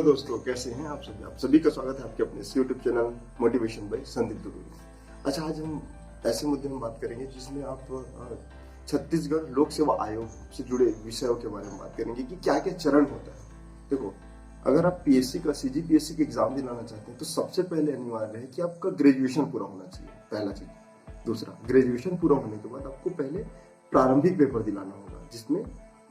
दोस्तों, कैसे हैं आप सभी का स्वागत है आपके अपने YouTube channel motivation by Sandeep Dubey में। अच्छा, आज हम ऐसे मुद्दे में बात करेंगे जिसमें आप छत्तीसगढ़ लोक सेवा आयोग से जुड़े विषयों के बारे में बात करेंगे कि क्या क्या चरण होता है। देखो, अगर आप पीएससी का सीजीपीएससी का एग्जाम दिलाना चाहते हैं तो सबसे पहले अनिवार्य है कि आपका ग्रेजुएशन पूरा होना चाहिए, पहला चीज। दूसरा, ग्रेजुएशन पूरा होने के बाद आपको पहले प्रारंभिक पेपर दिलाना होगा, जिसमें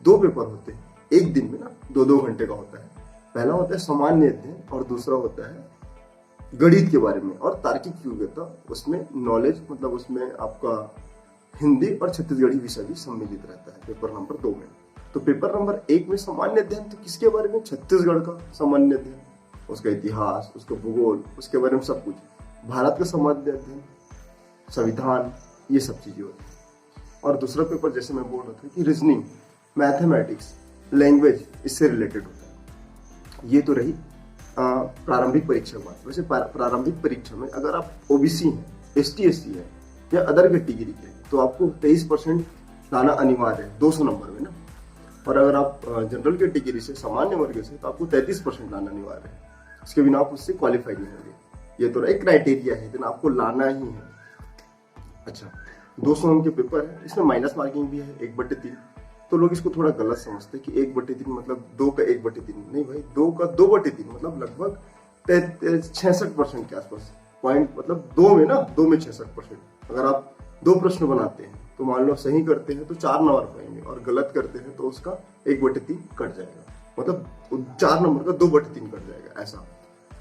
2 पेपर होते हैं एक दिन में ना, 2-2 घंटे का होता है। पहला होता है सामान्य अध्ययन और दूसरा होता है गणित के बारे में और तार्किक योग्यता। उसमें नॉलेज मतलब उसमें आपका हिंदी और छत्तीसगढ़ी विषय भी सम्मिलित रहता है पेपर नंबर 2 में। तो पेपर नंबर 1 में सामान्य अध्ययन, तो किसके बारे में? छत्तीसगढ़ का सामान्य अध्ययन, उसका इतिहास, उसका भूगोल, उसके बारे में सब कुछ। भारत का सामान्य अध्ययन, संविधान, ये सब चीजें होती है। और दूसरा पेपर जैसे मैं बोल रहा था कि रीजनिंग, मैथमेटिक्स, लैंग्वेज, इससे रिलेटेड होता है। ये तो रही प्रारंभिक परीक्षा की बात। वैसे प्रारंभिक परीक्षा में अगर आप ओबीसी हैं, एसटी एससी है या अदर कैटेगरी के, तो आपको 23% लाना अनिवार्य है 200 नंबर में ना। और अगर आप जनरल कैटेगरी से, सामान्य वर्ग से, तो आपको 33% लाना अनिवार्य है। इसके बिना आप उससे क्वालिफाई नहीं होंगे। ये तो एक क्राइटेरिया है, लेकिन आपको लाना ही है। अच्छा, 200 अंक के पेपर है, इसमें माइनस मार्किंग भी है 1/3। तो लोग इसको थोड़ा गलत समझते हैं कि 1/3 मतलब 2 का 1/3। नहीं भाई, 2 का 2/3 मतलब लगभग 66% के आसपास पॉइंट। मतलब 2 में ना, 2 में 66%। अगर आप 2 प्रश्न बनाते हैं तो मान लो सही करते हैं तो 4 नंबर पाएंगे, और गलत करते हैं तो उसका 1/3 कट जाएगा। मतलब 4 नंबर का 2/3 कट जाएगा, ऐसा।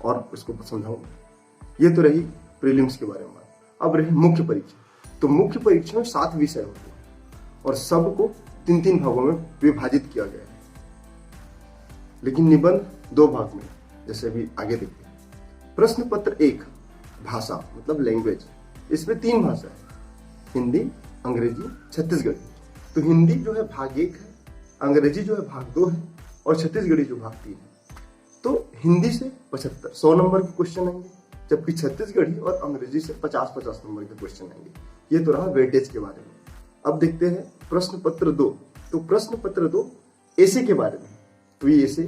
और इसको समझाऊंगा। ये तो रही प्रीलिम्स के बारे में बात। अब रही मुख्य परीक्षा। तो मुख्य परीक्षा में 7 विषय होते हैं और सबको 3-3 भागों में विभाजित किया गया है, लेकिन निबंध 2 भाग में, जैसे अभी आगे देखते हैं। प्रश्न पत्र 1 भाषा मतलब लैंग्वेज, इसमें 3 भाषा है, हिंदी, अंग्रेजी, छत्तीसगढ़ी। तो हिंदी जो है भाग 1 है, अंग्रेजी जो है भाग 2 है, और छत्तीसगढ़ी जो भाग 3 है। तो हिंदी से 75 100 नंबर के क्वेश्चन आएंगे, जबकि छत्तीसगढ़ी और अंग्रेजी से 50-50 नंबर के क्वेश्चन आएंगे। ये तो रहा वेटेज के बारे में। अब देखते हैं प्रश्न पत्र 2। तो प्रश्न पत्र 2 ऐसे के बारे में। तो ये ऐसे,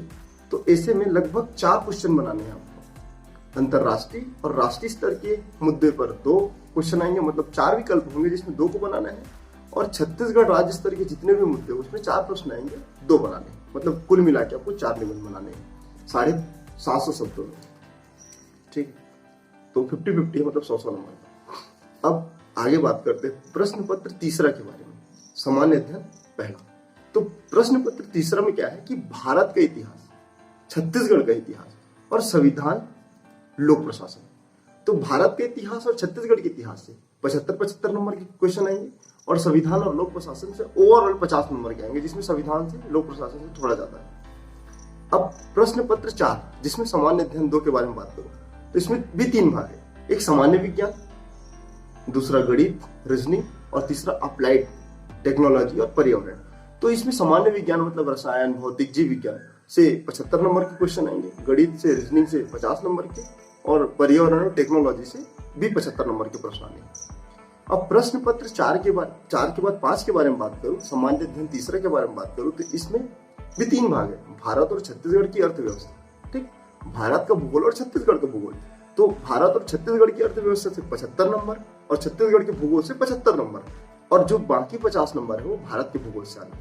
तो ऐसे में लगभग 4 क्वेश्चन बनाने हैं आपको। अंतरराष्ट्रीय और राष्ट्रीय स्तर के मुद्दे पर 2 क्वेश्चन आएंगे, मतलब 4 विकल्प होंगे जिसमें 2 को बनाना है। और छत्तीसगढ़ राज्य स्तर के जितने भी मुद्दे उसमें 4 प्रश्न आएंगे, 2 बनाने हैं। मतलब कुल मिला के आपको 4 निबंध बनाने हैं 750 शब्दों में। ठीक, तो 50-50 है, मतलब 100 नंबर। अब आगे बात करते हैं प्रश्न पत्र तीसरा के बारे में, सामान्य अध्ययन पहला। तो प्रश्न पत्र तीसरा में क्या है कि भारत का इतिहास, छत्तीसगढ़ का इतिहास और संविधान, लोक प्रशासन। तो भारत के इतिहास और छत्तीसगढ़ के इतिहास से 75-75 नंबर के क्वेश्चन आएंगे, और संविधान और लोक प्रशासन से ओवरऑल 50 नंबर के आएंगे, जिसमें संविधान से, लोक प्रशासन से थोड़ा ज्यादा है। अब प्रश्न पत्र 4, जिसमें सामान्य अध्ययन 2 के बारे में बात करूं, तो इसमें भी 3 भाग है। एक सामान्य विज्ञान, दूसरा गणित, रीजनिंग, और तीसरा अप्लाइड टेक्नोलॉजी और पर्यावरण। तो इसमें सामान्य विज्ञान मतलब रसायन, भौतिक, जीव विज्ञान से 75 नंबर के क्वेश्चन आएंगे, गणित से, रीजनिंग से 50 नंबर के, और पर्यावरण और टेक्नोलॉजी से भी 75 नंबर के प्रश्न आएंगे। अब प्रश्न पत्र 4 के बाद 5 के बारे में बात करूं, सामान्य अध्ययन तीसरा के बारे में बात करूं, तो इसमें भी 3 भाग है। भारत और छत्तीसगढ़ की अर्थव्यवस्था, ठीक, भारत का भूगोल और छत्तीसगढ़ का भूगोल। तो भारत और छत्तीसगढ़ की अर्थव्यवस्था से 75 नंबर, और छत्तीसगढ़ के भूगोल से 75 नंबर, और जो बाकी 50 नंबर है वो भारत के भूगोल से आने।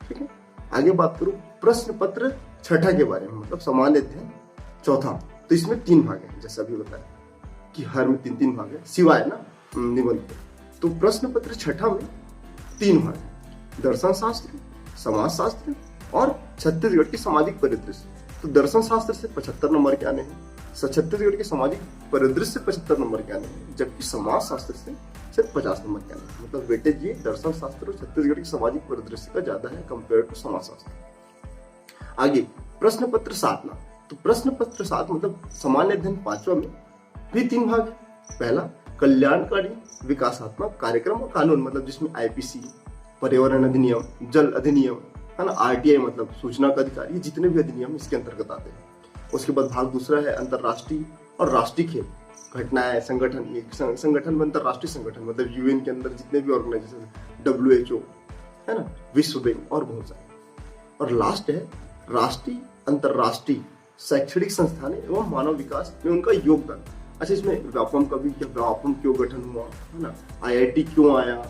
ठीक है, आगे बात करूं प्रश्न पत्र 6 के बारे में, मतलब सामान्य अध्ययन 4। तो इसमें 3 भाग है, जैसा अभी बताया कि हर में 3-3 भाग है, सिवाय ना निबंध के। तो प्रश्न पत्र 6 में 3 भाग है, दर्शन शास्त्र, समाज शास्त्र और छत्तीसगढ़ की सामाजिक परिदृश्य। तो दर्शन शास्त्र से 75 नंबर के आने हैं, छत्तीसगढ़ के सामाजिक परिदृश्य से 75 नंबर के आने हैं, जबकि समाज शास्त्र से सिर्फ 50 नंबर के आने हैं। मतलब वेटेज ये दर्शन शास्त्र और छत्तीसगढ़ के सामाजिक परिदृश्य का ज्यादा है कंपेयर टू समाज शास्त्र। आगे प्रश्न पत्र 7 ना, तो प्रश्न पत्र 7 मतलब सामान्य अध्ययन 5वां में भी 3 भाग है। पहला कल्याणकारी विकासात्मक कार्यक्रम और कानून, मतलब जिसमें आईपीसी, पर्यावरण अधिनियम, जल अधिनियम है ना, आरटीआई मतलब सूचना का अधिकार, ये जितने भी अधिनियम इसके अंतर्गत आते हैं। उसके बाद भाग दूसरा है अंतरराष्ट्रीय और राष्ट्रीय खेल, घटनाएं, संगठन। संगठन में अंतरराष्ट्रीय संगठन मतलब यूएन के अंदर जितने भी ऑर्गेनाइजेशन, WHO है ना, विश्व बैंक और बहुत सारे। और लास्ट है राष्ट्रीय, अंतरराष्ट्रीय शैक्षणिक संस्थान एवं मानव विकास में उनका योगदान। अच्छा, इसमें व्यापम का भी क्या, व्यापम क्यों गठन हुआ है ना, आईआईटी क्यों आया,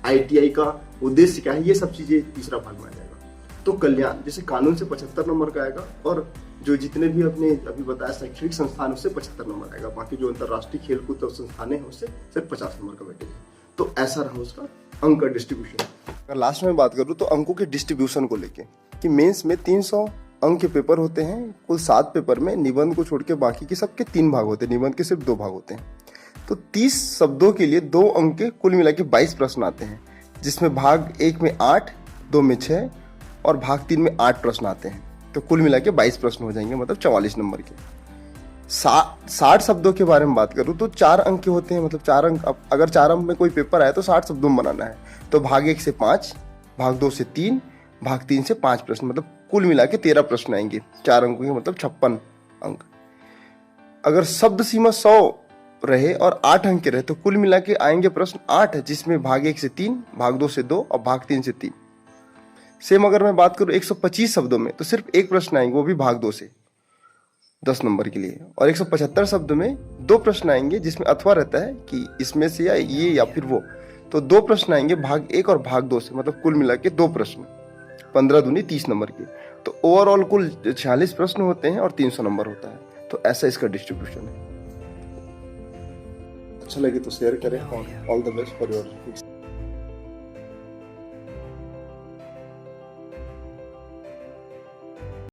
आईटीआई का उद्देश्य क्या है, ये सब चीजें तीसरा भाग में आ जाएगा। तो कल्याण, जैसे कानून से 75 नंबर का आएगा, और जो जितने भी अपने अभी बताया शैक्षणिक संस्थान उससे 75 नंबर आएगा, बाकी जो अंतर्राष्ट्रीय खेलकूद संस्थान है उससे सिर्फ 50 नंबर का बैठेगा। तो ऐसा रहा उसका अंक का डिस्ट्रीब्यूशन। अगर लास्ट में बात करूँ तो अंकों के डिस्ट्रीब्यूशन को लेके, कि मेंस में 300 अंक के पेपर होते हैं, कुल 7 पेपर में निबंध को छोड़ के बाकी के सबके 3 भाग होते हैं, निबंध के सिर्फ 2 भाग होते हैं। तो 30 शब्दों के लिए 2 अंक के कुल मिला के 22 प्रश्न आते हैं, जिसमें भाग 1 में 8, 2 में 6 और भाग 3 में 8 प्रश्न आते हैं। तो कुल मिला के 22 प्रश्न हो जाएंगे, मतलब 44 नंबर के। 60 शब्दों के बारे में बात करूँ तो 4 अंक के होते हैं, मतलब 4 अंक। अब अगर 4 अंक में कोई पेपर आया तो 60 शब्दों में बनाना है। तो भाग 1 से 5, भाग 2 से 3, भाग 3 से 5 प्रश्न, मतलब कुल मिला के 13 प्रश्न आएंगे 4 अंकों के, मतलब 56 अंक। अगर शब्द सीमा 100 रहे और 8 अंक के रहे तो कुल मिला के आएंगे प्रश्न 8, जिसमें भाग 1 से 3, भाग 2 से 2 और भाग 3 से 3। सेम अगर मैं बात करूँ 125 शब्दों में तो सिर्फ 1 प्रश्न आएंगे, वो भी भाग 2 से 10 नंबर के लिए। और 175 शब्द में 2 प्रश्न आएंगे, जिसमें अथवा रहता है कि इसमें से या ये या फिर वो। तो 2 प्रश्न आएंगे भाग 1 और भाग 2 से, मतलब कुल मिला के 2 प्रश्न, 15 दूनी 30 नंबर के। तो ओवरऑल कुल 46 प्रश्न होते हैं और 300 नंबर होता है। तो ऐसा इसका डिस्ट्रीब्यूशन है। अच्छा लगे तो शेयर करें। All the best for your